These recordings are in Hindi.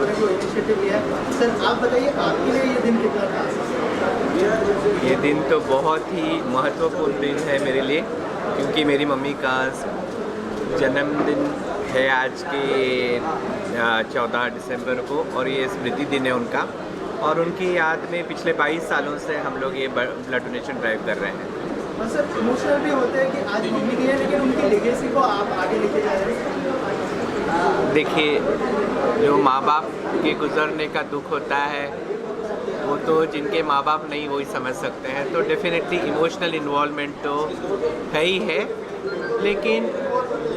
लोगों ने जो इनिशिएटिव लिया है, सर आप बताइए आपके लिए ये दिन कितना खास है? ये दिन तो बहुत ही महत्वपूर्ण दिन है मेरे लिए, क्योंकि मेरी मम्मी का जन्मदिन है आज के 14 दिसंबर को, और ये स्मृति दिन है उनका। और उनकी याद में पिछले 22 सालों से हम लोग ये ब्लड डोनेशन ड्राइव कर रहे हैं। और सर इमोशनल भी होते हैं कि आज मम्मी की है, लेकिन उनकी लेगेसी को आप आगे लेके जा रहे हैं। देखिए, जो माँ बाप के गुजरने का दुख होता है वो तो जिनके माँ बाप नहीं वही समझ सकते हैं, तो डेफिनेटली इमोशनल इन्वॉल्वमेंट तो है ही है, लेकिन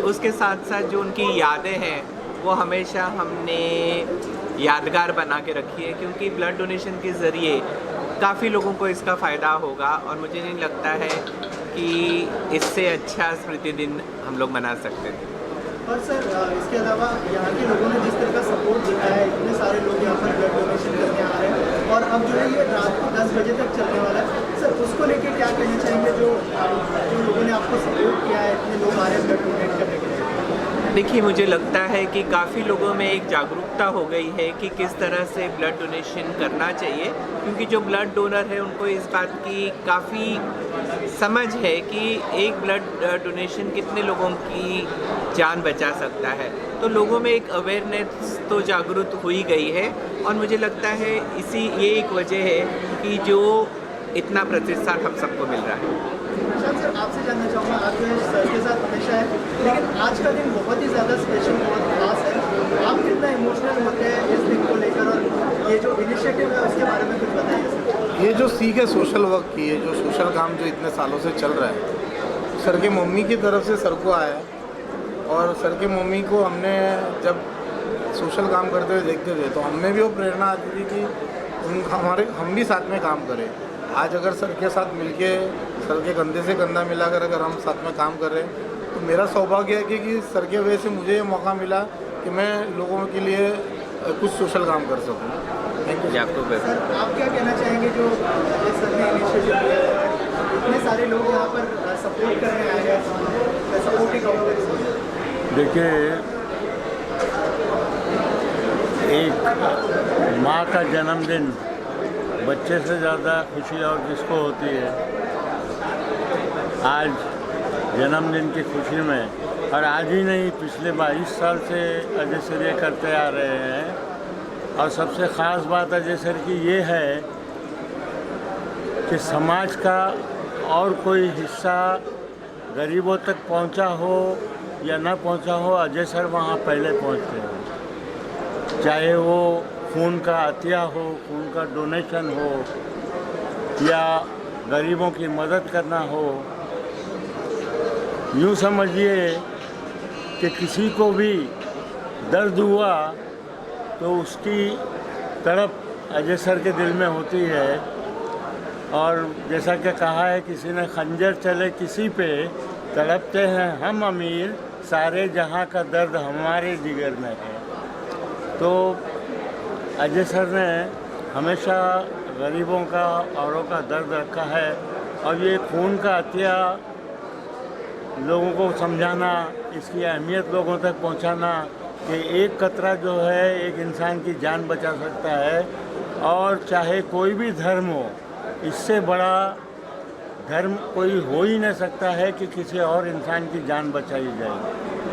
उसके साथ साथ जो उनकी यादें हैं वो हमेशा हमने यादगार बना के रखी है, क्योंकि ब्लड डोनेशन के ज़रिए काफ़ी लोगों को इसका फ़ायदा होगा, और मुझे नहीं लगता है कि इससे अच्छा स्मृति दिन हम लोग मना सकते थे। और सर इसके अलावा यहाँ के लोगों ने जिस तरह का सपोर्ट दिखाया है, इतने सारे लोग यहाँ पर ब्लड डोनेशन करने आ रहे हैं, और अब जो है ये रात को 10 बजे तक चलने वाला है, सर उसको लेके क्या कहना चाहेंगे जो लोगों ने आपको सपोर्ट किया है, इतने लोग आ रहे हैं ब्लड डोनेट करने के लिए? देखिए, मुझे लगता है कि काफ़ी लोगों में एक जागरूकता हो गई है कि किस तरह से ब्लड डोनेशन करना चाहिए, क्योंकि जो ब्लड डोनर है उनको इस बात की काफ़ी समझ है कि एक ब्लड डोनेशन कितने लोगों की जान बचा सकता है। तो लोगों में एक अवेयरनेस तो जागरूक हुई गई है, और मुझे लगता है ये एक वजह है कि जो इतना प्रतिसाद हम सबको मिल रहा है। सर आपसे जानना चाहूँगा, आप जो है सर के साथ हमेशा है, लेकिन आज का दिन बहुत ही ज़्यादा स्पेशल, बहुत खास है। आप कितना इमोशनल होते हैं इस दिन को लेकर, और ये जो इनिशिएटिव है उसके बारे में कुछ बताइए सर। ये जो सीख है सोशल वर्क की, है जो सोशल काम जो इतने सालों से चल रहा है, सर के मम्मी की तरफ से सर को आया है, और सर के मम्मी को हमने जब सोशल काम करते हुए देखते थे तो हमें भी वो प्रेरणा आती थी कि हम भी साथ में काम करें। आज अगर सर के साथ मिलके, सर के कंधे से कंधा मिलाकर अगर हम साथ में काम कर रहे हैं, तो मेरा सौभाग्य है कि सर के वजह से मुझे ये मौका मिला कि मैं लोगों के लिए कुछ सोशल काम कर सकूं। Thank you. सर आप क्या कहना चाहेंगे जो सर ने इनिशिएटिव लिया है, इतने सारे लोग यहाँ पर सपोर्ट करने आए हैं, सपोर्टिंग ऑर्गेनाइजेशन? देखिए, एक माँ का जन्मदिन बच्चे से ज़्यादा खुशी और किसको होती है। आज जन्मदिन की खुशी में, और आज ही नहीं पिछले 22 साल से अजय सर ये करते आ रहे हैं, और सबसे ख़ास बात अजय सर की ये है कि समाज का और कोई हिस्सा गरीबों तक पहुंचा हो या ना पहुंचा हो, अजय सर वहाँ पहले पहुंचते हैं। चाहे वो खून का अतिया हो, खून का डोनेशन हो, या गरीबों की मदद करना हो। यूँ समझिए कि किसी को भी दर्द हुआ तो उसकी तड़प अजय सर के दिल में होती है, और जैसा कि कहा है किसी ने, खंजर चले किसी पे तड़पते हैं हम अमीर, सारे जहां का दर्द हमारे जिगर में है। तो अजय सर ने हमेशा गरीबों का, औरों का दर्द रखा है, और ये खून का अतिया लोगों को समझाना, इसकी अहमियत लोगों तक पहुंचाना कि एक कतरा जो है एक इंसान की जान बचा सकता है, और चाहे कोई भी धर्म हो, इससे बड़ा धर्म कोई हो ही नहीं सकता है कि किसी और इंसान की जान बचाई जाए।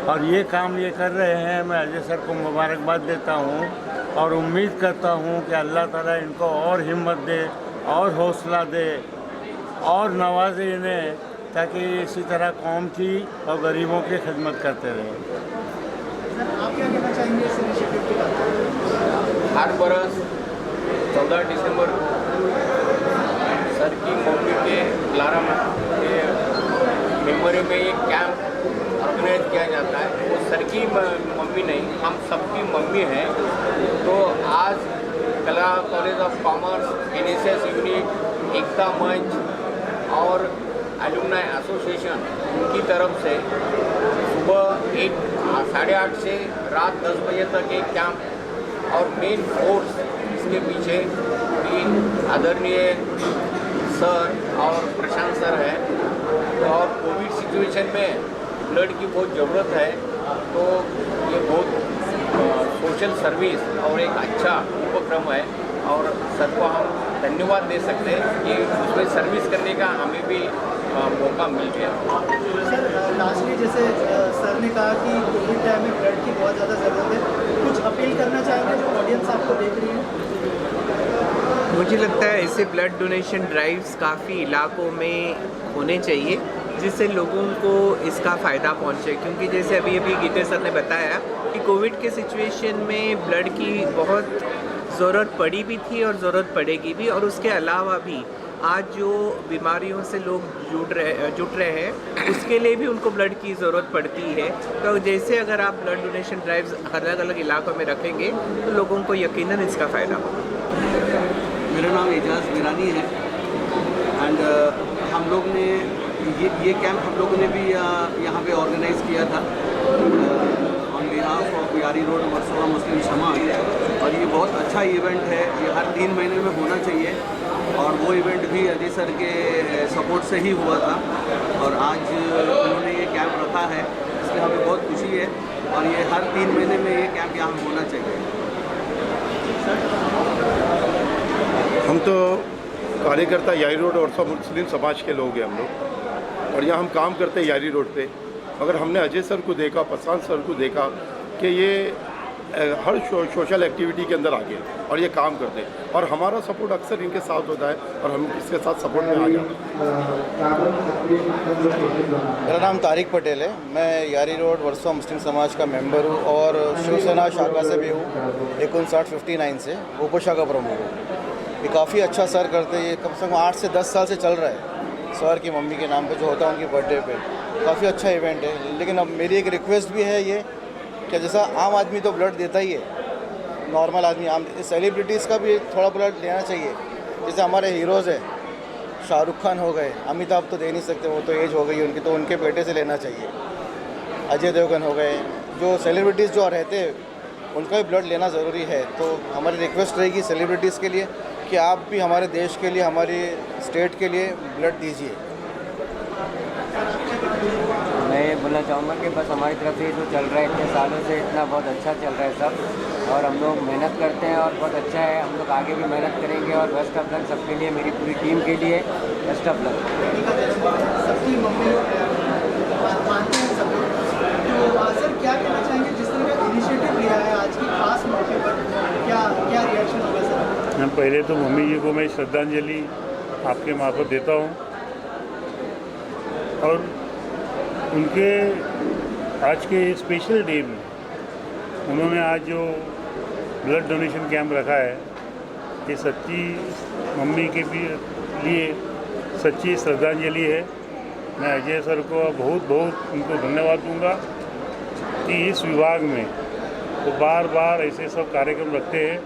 और ये काम ये कर रहे हैं, मैं अजय सर को मुबारकबाद देता हूँ, और उम्मीद करता हूँ कि अल्लाह ताला इनको और हिम्मत दे, और हौसला दे, और नवाजे इन्हें, ताकि इसी तरह कौम की और गरीबों की खिदमत करते रहें। आप क्या कहना चाहेंगे इस इनिशिएटिव के बारे? हर बरस 14 दिसंबर को सर की मम्मी के मेमोरी में एक कैंप ऑर्गेनाइज किया जाता है। वो सर की मम्मी नहीं, हम सबकी मम्मी हैं। तो आज Kala college of commerce, NSS unit, Ekta Manch और एलुमनाई एसोसिएशन उनकी तरफ से सुबह 8:30 से रात 10 बजे तक एक कैंप, और मेन फोर्स इसके पीछे भी आदरणीय सर और प्रशांत सर है। और कोविड सिचुएशन में ब्लड की बहुत ज़रूरत है, तो ये बहुत सोशल सर्विस और एक अच्छा उपक्रम है और सर को हम धन्यवाद दे सकते हैं कि उसमें सर्विस करने का हमें भी मौका मिल गया। सर लास्टली जैसे सर ने कहा कि कोविड टाइम में ब्लड की बहुत ज़्यादा ज़रूरत है, कुछ अपील करना चाहेंगे जो ऑडियंस आपको देख रही है? मुझे लगता है ऐसे ब्लड डोनेशन ड्राइव्स काफ़ी इलाकों में होने चाहिए जिससे लोगों को इसका फ़ायदा पहुंचे, क्योंकि जैसे अभी गीते सर ने बताया कि कोविड के सिचुएशन में ब्लड की बहुत ज़रूरत पड़ी भी थी और ज़रूरत पड़ेगी भी, और उसके अलावा भी आज जो बीमारियों से लोग जुट रहे हैं उसके लिए भी उनको ब्लड की ज़रूरत पड़ती है। तो जैसे अगर आप ब्लड डोनेशन ड्राइव्स अलग अलग इलाकों में रखेंगे तो लोगों को यकीनन इसका फ़ायदा होगा। मेरा नाम एजाज मीरानी है एंड हम लोग ने ये कैंप हम लोगों ने भी यहाँ पे ऑर्गेनाइज़ किया था on behalf of Bihari road Versova Muslim Samaj, और ये बहुत अच्छा इवेंट है। ये हर 3 महीने में होना चाहिए और वो इवेंट भी अजय सर के सपोर्ट से ही हुआ था और आज उन्होंने ये कैंप रखा है, इसलिए हमें बहुत खुशी है और ये हर 3 महीने में ये कैंप यहाँ होना चाहिए। हम तो कार्यकर्ता यारी रोड और सब मुस्लिम समाज के लोग हैं हम लोग, और यहाँ हम काम करते हैं यारी रोड पे। मगर हमने अजय सर को देखा, प्रशांत सर को देखा कि ये हर सोशल एक्टिविटी के अंदर आगे और ये काम करते हैं और हमारा सपोर्ट अक्सर इनके साथ होता है और हम इसके साथ सपोर्ट में आ जाते हैं। मेरा नाम तारिक पटेल है, मैं यारी रोड वर्सोवा मुस्लिम समाज का मेंबर हूँ और शिवसेना शाखा से भी हूँ 5959 से उपशाखा प्रमुख हूँ। ये काफ़ी अच्छा सर करते हैं, ये कम से कम 8 से 10 साल से चल रहा है। सर की मम्मी के नाम पे जो होता है उनकी बर्थडे पे काफ़ी अच्छा इवेंट है। लेकिन अब मेरी एक रिक्वेस्ट भी है ये कि जैसा आम आदमी तो ब्लड देता ही है, नॉर्मल आदमी आम सेलिब्रिटीज़ का भी थोड़ा ब्लड लेना चाहिए। जैसे हमारे हीरोज़ हैं, शाहरुख खान हो गए, अमिताभ तो दे नहीं सकते, वो तो एज हो गई उनकी, तो उनके बेटे से लेना चाहिए। अजय देवगन हो गए, जो सेलिब्रिटीज़ जो रहते हैं उनका भी ब्लड लेना ज़रूरी है। तो हमारी रिक्वेस्ट रहेगी सेलिब्रिटीज़ के लिए कि आप भी हमारे देश के लिए, हमारी स्टेट के लिए ब्लड दीजिए। मैं ये बोलना चाहूँगा कि बस हमारी तरफ से जो चल रहा है इतने सालों से इतना बहुत अच्छा चल रहा है सब, और हम लोग मेहनत करते हैं और बहुत अच्छा है। हम लोग आगे भी मेहनत करेंगे और बेस्ट ऑफ लक सबके लिए, मेरी पूरी टीम के लिए बेस्ट ऑफ लक। सबकी मम्मी मानते हैं सब लोग, तो सर क्या कहना चाहेंगे जिस तरह का इनिशिएटिव लिया है आज की खास मौके पर, क्या क्या रिएक्शन होगा सर? मैं पहले तो मम्मी जी को मैं श्रद्धांजलि आपके मार्फत देता हूँ और उनके आज के स्पेशल डे में उन्होंने आज जो ब्लड डोनेशन कैंप रखा है, ये सच्ची मम्मी के भी लिए सच्ची श्रद्धांजलि है। मैं अजय सर को बहुत बहुत उनको धन्यवाद दूंगा कि इस विभाग में वो बार बार ऐसे सब कार्यक्रम रखते हैं।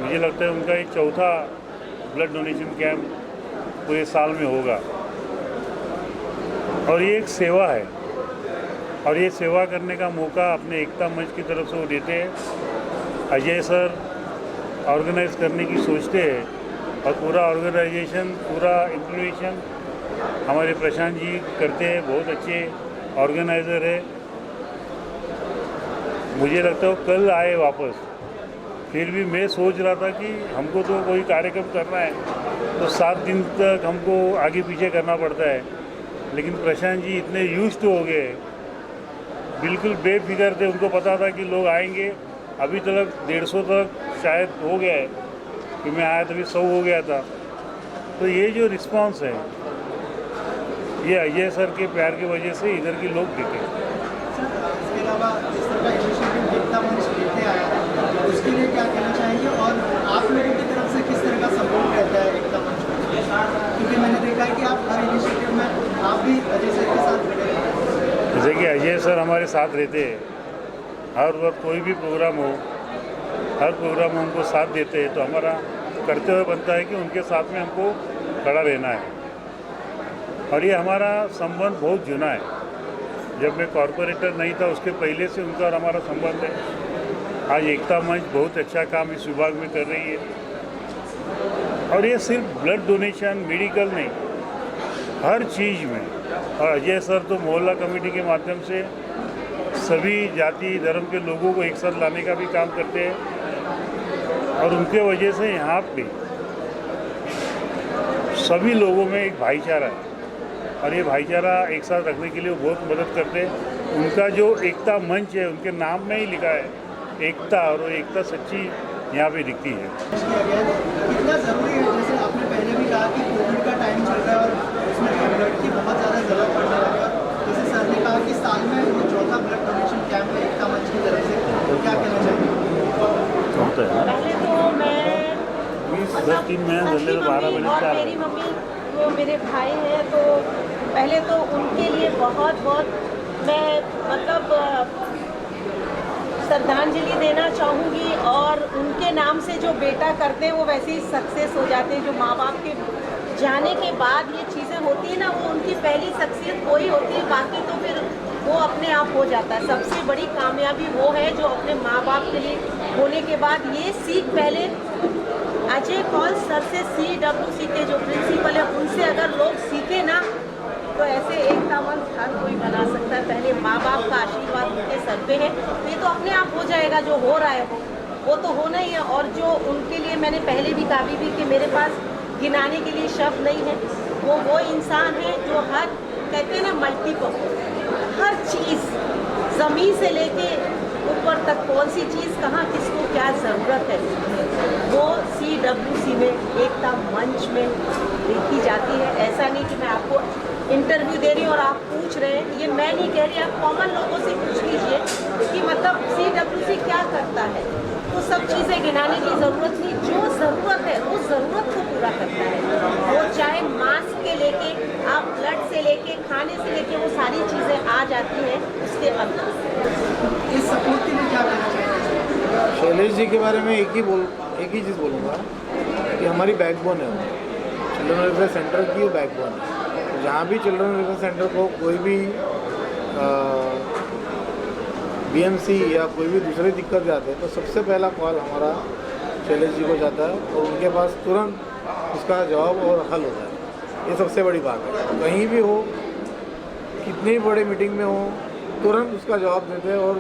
मुझे लगता है उनका ये चौथा ब्लड डोनेशन कैंप पूरे साल में होगा और ये एक सेवा है और ये सेवा करने का मौका अपने एकता मंच की तरफ से वो देते हैं। अजय सर ऑर्गेनाइज करने की सोचते हैं और पूरा ऑर्गेनाइजेशन, पूरा इम्प्लीमेंटेशन हमारे प्रशांत जी करते हैं, बहुत अच्छे ऑर्गेनाइज़र है। मुझे लगता है वो कल आए वापस, फिर भी मैं सोच रहा था कि हमको तो कोई कार्यक्रम करना है तो 7 दिन तक हमको आगे पीछे करना पड़ता है, लेकिन प्रशांत जी इतने यूज्ड हो गए, बिल्कुल बेफिक्र थे। उनको पता था कि लोग आएंगे। अभी तक 150 तक शायद हो गया है, कि मैं आया तभी 100 हो गया था। तो ये जो रिस्पांस है ये अजय सर के प्यार की वजह से इधर के लोग दिखे। इसके अलावा जिस तरह का इनिशिएटिव एकता मंच लेके आया है उसके लिए क्या कहना चाहेंगे और आप लोगों की तरफ से किस तरह का सपोर्ट रहता है एकता मंच को? क्योंकि मैंने देखा है कि आप हर इनिशिएटिव में आप भी अजय सर के साथ खड़े हैं। जैसे कि अजय सर हमारे साथ रहते हैं, हर वक्त कोई भी प्रोग्राम हो, हर प्रोग्राम में उनको साथ देते हैं, तो हमारा करते हुए बनता है कि उनके साथ में हमको खड़ा रहना है। और ये हमारा संबंध बहुत जुना है। जब मैं कॉरपोरेटर नहीं था उसके पहले से उनका और हमारा संबंध है। आज एकता मंच बहुत अच्छा काम इस विभाग में कर रही है और ये सिर्फ ब्लड डोनेशन, मेडिकल नहीं, हर चीज़ में। और अजय सर तो मोहल्ला कमेटी के माध्यम से सभी जाति धर्म के लोगों को एक साथ लाने का भी काम करते हैं और उनके वजह से यहाँ पे सभी लोगों में एक भाईचारा है और ये भाईचारा एक साथ रखने के लिए वो बहुत मदद करते हैं। उनका जो एकता मंच है उनके नाम में ही लिखा है एकता, और वो एकता सच्ची यहाँ पे दिखती है। किया गया है कितना ज़रूरी है, जैसे आपने पहले भी कहा कि कोविड का टाइम चल रहा है और उसमें ब्लड की बहुत ज़्यादा ज़रूरत पड़ने लगी है। जैसे सर ने कहा कि साल में वो चौथा ब्लड डोनेशन कैंप है एकता मंच की तरफ से, तो क्या कहना चाहिए? पहले तो मैं 10 महीने सबकी मम्मी और मेरी मम्मी वो मेरे भाई हैं, तो पहले तो उनके लिए बहुत मैं मतलब श्रद्धांजलि देना चाहूँगी। और उनके नाम से जो बेटा करते हैं वो वैसे ही सक्सेस हो जाते हैं। जो माँ बाप के जाने के बाद ये चीज़ें होती है ना, वो उनकी पहली शख्सियत वही होती है, बाकी तो फिर वो अपने आप हो जाता है। सबसे बड़ी कामयाबी वो है जो अपने माँ बाप के लिए होने के बाद ये सीख पहले अजय कौल सर से CWC के जो प्रिंसिपल है उनसे अगर लोग सीखे ना, तो ऐसे एकता मंच हर कोई बना सकता है। पहले माँ बाप का आशीर्वाद उनके सर पे है, तो ये तो अपने आप हो जाएगा। जो हो रहा है वो तो होना ही है। और जो उनके लिए मैंने पहले भी कहा भी कि मेरे पास गिनाने के लिए शब्द नहीं है। वो इंसान है जो हर कहते हैं ना मल्टीपल, हर चीज़ ज़मीन से लेके ऊपर तक कौन सी चीज़ कहाँ किसको क्या ज़रूरत है, वो CWC में एकता मंच में देखी जाती है। ऐसा नहीं कि मैं आपको इंटरव्यू दे रही हूँ और आप पूछ रहे हैं, ये मैं नहीं कह रही, आप कॉमन लोगों से पूछ लीजिए कि मतलब CWC क्या करता है। तो सब चीज़ें गिनाने की ज़रूरत नहीं, जो ज़रूरत है उस ज़रूरत को पूरा करता है। वो चाहे मास्क के लेके आप ब्लड से लेके खाने से लेके वो सारी चीज़ें आ जाती हैं उसके अंदर। इस सपोर्ट के लिए क्या कहना चाहिए? शैलेश जी के बारे में एक ही चीज़ बोलूँगा कि हमारी बैकबोन है। चिल्ड्रन वेलफेयर सेंटर की वो बैकबोन है। जहाँ भी चिल्ड्रन वेलफेयर सेंटर को कोई भी BMC या कोई भी दूसरी दिक्कत जाते हैं तो सबसे पहला कॉल हमारा शैलेश जी को जाता है और उनके पास तुरंत उसका जवाब और हल होता है। ये सबसे बड़ी बात है। कहीं भी हो, कितनी बड़ी मीटिंग में हो, तुरंत उसका जवाब देते हैं और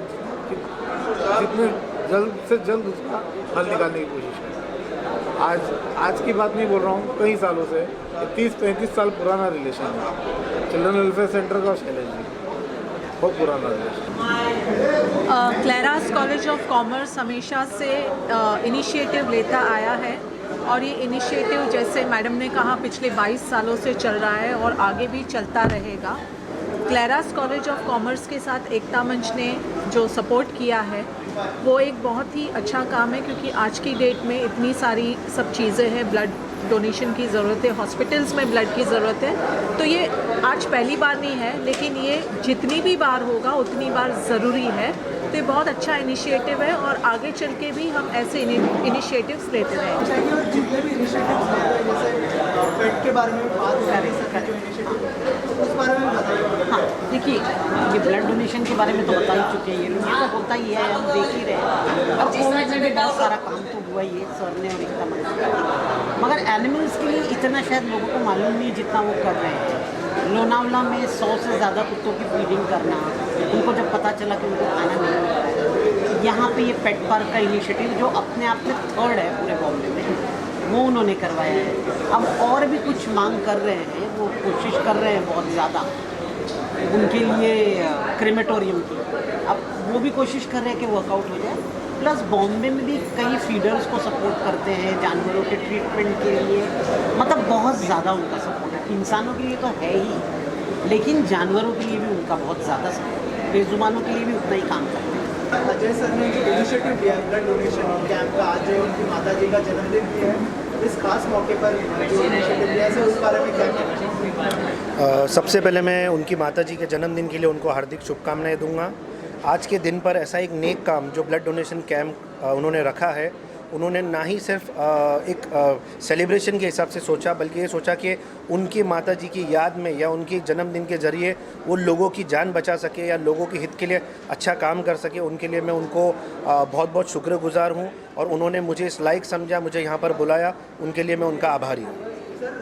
जितने जल्द से जल्द उसका हल निकालने की कोशिश करते। आज की बात नहीं बोल रहा हूँ, कई सालों से 30-35 साल पुराना रिलेशन है चिल्ड्रन वेलफेयर सेंटर का और शैलेश जी, बहुत पुराना रिलेशन। क्लेरास कॉलेज ऑफ कॉमर्स हमेशा से इनिशिएटिव लेता आया है और ये इनिशिएटिव जैसे मैडम ने कहा पिछले 22 सालों से चल रहा है और आगे भी चलता रहेगा। क्लेरास कॉलेज ऑफ कॉमर्स के साथ एकता मंच ने जो सपोर्ट किया है वो एक बहुत ही अच्छा काम है, क्योंकि आज की डेट में इतनी सारी सब चीज़ें हैं, ब्लड डोनेशन की ज़रूरत है, हॉस्पिटल्स में ब्लड की ज़रूरत है। तो ये आज पहली बार नहीं है, लेकिन ये जितनी भी बार होगा उतनी बार ज़रूरी है। तो ये बहुत अच्छा इनिशिएटिव है और आगे चल के भी हम ऐसे इनिशिएटिव्स लेते रहेंगे। और जितने भी इनिशिएटिव्स लेते हैं, जैसे पेट के बारे में बात करें जो इनिशिएटिव उस बारे में बताइए। हाँ, देखिए ये ब्लड डोनेशन के बारे में तो बता ही चुके हैं, ये तो होता ही है, हम देख ही रहे हैं। और कोविड में भी बहुत सारा काम तो हुआ ही है, सर ने और एकता मंच ने। मगर एनिमल्स के लिए इतना शायद लोगों को मालूम नहीं जितना वो कर रहे हैं। लोनावला में 100 से ज़्यादा कुत्तों की फीडिंग करना, उनको जब पता चला कि उनको खाना नहीं मिल रहा है। यहाँ पे ये पेट पार्क का इनिशिएटिव जो अपने आप में 3rd है पूरे बॉम्बे में, वो उन्होंने करवाया है। अब और भी कुछ मांग कर रहे हैं, वो कोशिश कर रहे हैं बहुत ज़्यादा उनके लिए क्रेमेटोरियम की। अब वो भी कोशिश कर रहे हैं कि वर्कआउट हो जाए। प्लस बॉम्बे में भी कई फीडर्स को सपोर्ट करते हैं जानवरों के ट्रीटमेंट के लिए, मतलब बहुत ज़्यादा उनका सपोर्ट है। इंसानों के लिए तो है ही, लेकिन जानवरों के लिए भी उनका बहुत ज़्यादा सपोर्ट है, बेजुबानों के लिए भी उतना ही काम करते हैं। अजय सर ने जो इनिशिएटिव लिया ब्लड डोनेशन कैंप का, आज उनकी माता जी का जन्मदिन भी है, इस खास मौके पर जो इनिशिएटिव लिया है उस बारे में क्या कहना चाहिए? सबसे पहले मैं उनकी माता जी के जन्मदिन के लिए उनको हार्दिक शुभकामनाएं दूंगा। आज के दिन पर ऐसा एक नेक काम जो ब्लड डोनेशन कैंप उन्होंने रखा है, उन्होंने ना ही सिर्फ एक सेलिब्रेशन के हिसाब से सोचा, बल्कि ये सोचा कि उनकी माता जी की याद में या उनके जन्मदिन के ज़रिए वो लोगों की जान बचा सके या लोगों के हित के लिए अच्छा काम कर सके। उनके लिए मैं उनको बहुत बहुत शुक्रगुजार हूँ और उन्होंने मुझे इस लायक समझा, मुझे यहाँ पर बुलाया, उनके लिए मैं उनका आभारी हूँ। सर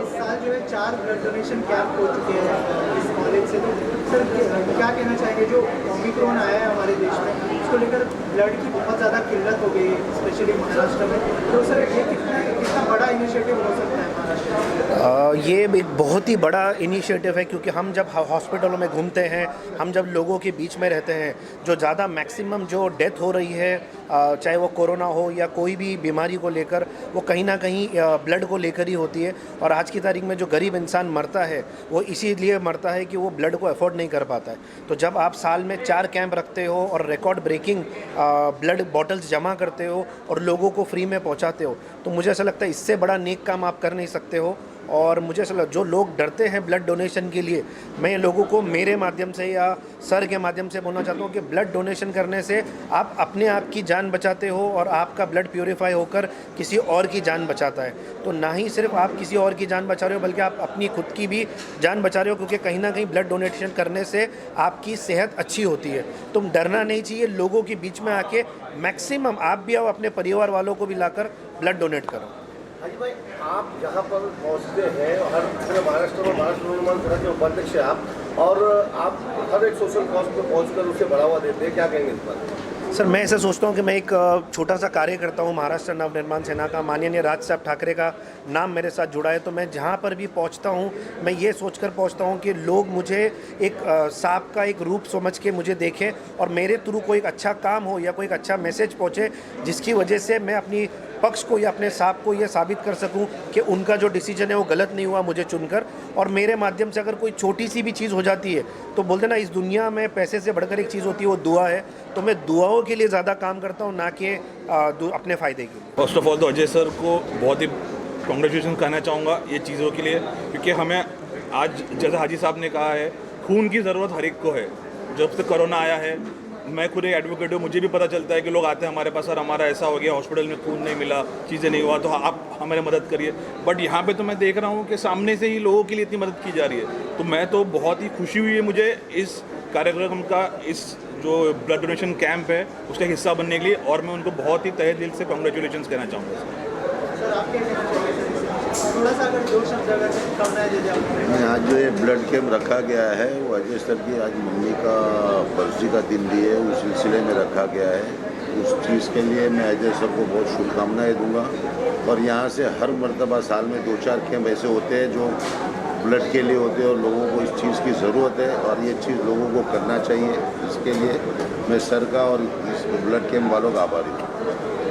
इस साल जो है 4 ब्लड डोनेशन कैंप हो चुके हैं इस कॉलेज से, तो सर क्या कहना चाहेंगे जो ओमिक्रॉन आया है हमारे देश में, उसको लेकर ब्लड की बहुत ज़्यादा किल्लत हो गई है स्पेशली महाराष्ट्र में, तो सर ये कितना बड़ा इनिशिएटिव हो सकता है महाराष्ट्र में? ये एक बहुत ही बड़ा इनिशिएटिव है, क्योंकि हम जब हॉस्पिटलों में घूमते हैं, हम जब लोगों के बीच में रहते हैं, जो ज़्यादा मैक्सिमम जो डेथ हो रही है, चाहे वो कोरोना हो या कोई भी बीमारी को लेकर, वो कहीं ना कहीं ब्लड को लेकर ही होती है। और आज की तारीख में जो गरीब इंसान मरता है वो इसीलिए मरता है कि वो ब्लड को अफोर्ड नहीं कर पाता है। तो जब आप साल में 4 कैंप रखते हो और रिकॉर्ड ब्रेकिंग ब्लड बॉटल्स जमा करते हो और लोगों को फ्री में पहुंचाते हो, तो मुझे ऐसा लगता है इससे बड़ा नेक काम आप कर नहीं सकते हो। और मुझे ऐसा लगता जो लोग डरते हैं ब्लड डोनेशन के लिए, मैं लोगों को मेरे माध्यम से या सर के माध्यम से बोलना चाहता हूँ कि ब्लड डोनेशन करने से आप अपने आप की जान बचाते हो और आपका ब्लड प्योरीफाई होकर किसी और की जान बचाता है। तो ना ही सिर्फ आप किसी और की जान बचा रहे हो, बल्कि आप अपनी खुद की भी जान बचा रहे हो, क्योंकि कहीं ना कहीं ब्लड डोनेशन करने से आपकी सेहत अच्छी होती है। तुम डरना नहीं चाहिए, लोगों के बीच में आके मैक्सिमम आप भी आओ, अपने परिवार वालों को भी लाकर ब्लड डोनेट करो। हाजी भाई, आप जहाँ पर पहुँचते हैं, हर पूरे महाराष्ट्र में महाराष्ट्र निर्माण संघ के उपाध्यक्ष हैं आप, और आप हर एक सोशल कॉज पर पहुँचकर उसे बढ़ावा देते हैं, क्या कहेंगे इस पर? सर, मैं ऐसा सोचता हूँ कि मैं एक छोटा सा कार्य करता हूँ महाराष्ट्र नवनिर्माण सेना का। माननीय राज साहब ठाकरे का नाम मेरे साथ जुड़ा है, तो मैं जहाँ पर भी पहुँचता हूँ मैं ये सोचकर पहुँचता हूँ कि लोग मुझे एक सांप का एक रूप समझ के मुझे देखें और मेरे थ्रू कोई एक अच्छा काम हो या कोई एक अच्छा मैसेज पहुँचे, जिसकी वजह से मैं अपनी पक्ष को या अपने सांप को ये साबित कर सकूं कि उनका जो डिसीजन है वो गलत नहीं हुआ मुझे चुनकर। और मेरे माध्यम से अगर कोई छोटी सी भी चीज़ हो जाती है, तो बोलते ना, इस दुनिया में पैसे से बढ़कर एक चीज़ होती है, वो दुआ है। तो मैं दुआओं के लिए ज़्यादा काम करता हूँ, ना कि अपने फ़ायदे के लिए। फर्स्ट ऑफ ऑल तो अजय सर को बहुत ही कॉन्ग्रेचुलेशन कहना चाहूँगा ये चीज़ों के लिए, क्योंकि हमें आज, जैसे हाजी साहब ने कहा है, खून की ज़रूरत हर एक को है। जब से कोरोना आया है, मैं खुद एक एडवोकेट हूँ, मुझे भी पता चलता है कि लोग आते हैं हमारे पास, सर हमारा ऐसा हो गया, हॉस्पिटल में खून नहीं मिला, चीज़ें नहीं हुआ, तो आप हमारी मदद करिए। बट यहाँ पे तो मैं देख रहा हूँ कि सामने से ही लोगों के लिए इतनी मदद की जा रही है, तो मैं तो बहुत ही खुशी हुई है मुझे इस कार्यक्रम का, इस जो ब्लड डोनेशन कैंप है उसका हिस्सा बनने के लिए, और मैं उनको बहुत ही तहे दिल से कॉन्ग्रेचुलेशन कहना चाहूँगा। आज जो ये ब्लड कैंप रखा गया है वो अजय सर की आज मम्मी का बरसी का दिन भी है, उस सिलसिले में रखा गया है। उस चीज़ के लिए मैं अजय सर को बहुत शुभकामनाएं दूंगा। और यहाँ से हर मरतबा साल में 2-4 कैंप ऐसे होते हैं जो ब्लड के लिए होते हैं और लोगों को इस चीज़ की ज़रूरत है और ये चीज़ लोगों को करना चाहिए। इसके लिए मैं सर का और इस ब्लड कैंप वालों का आभारी हूँ।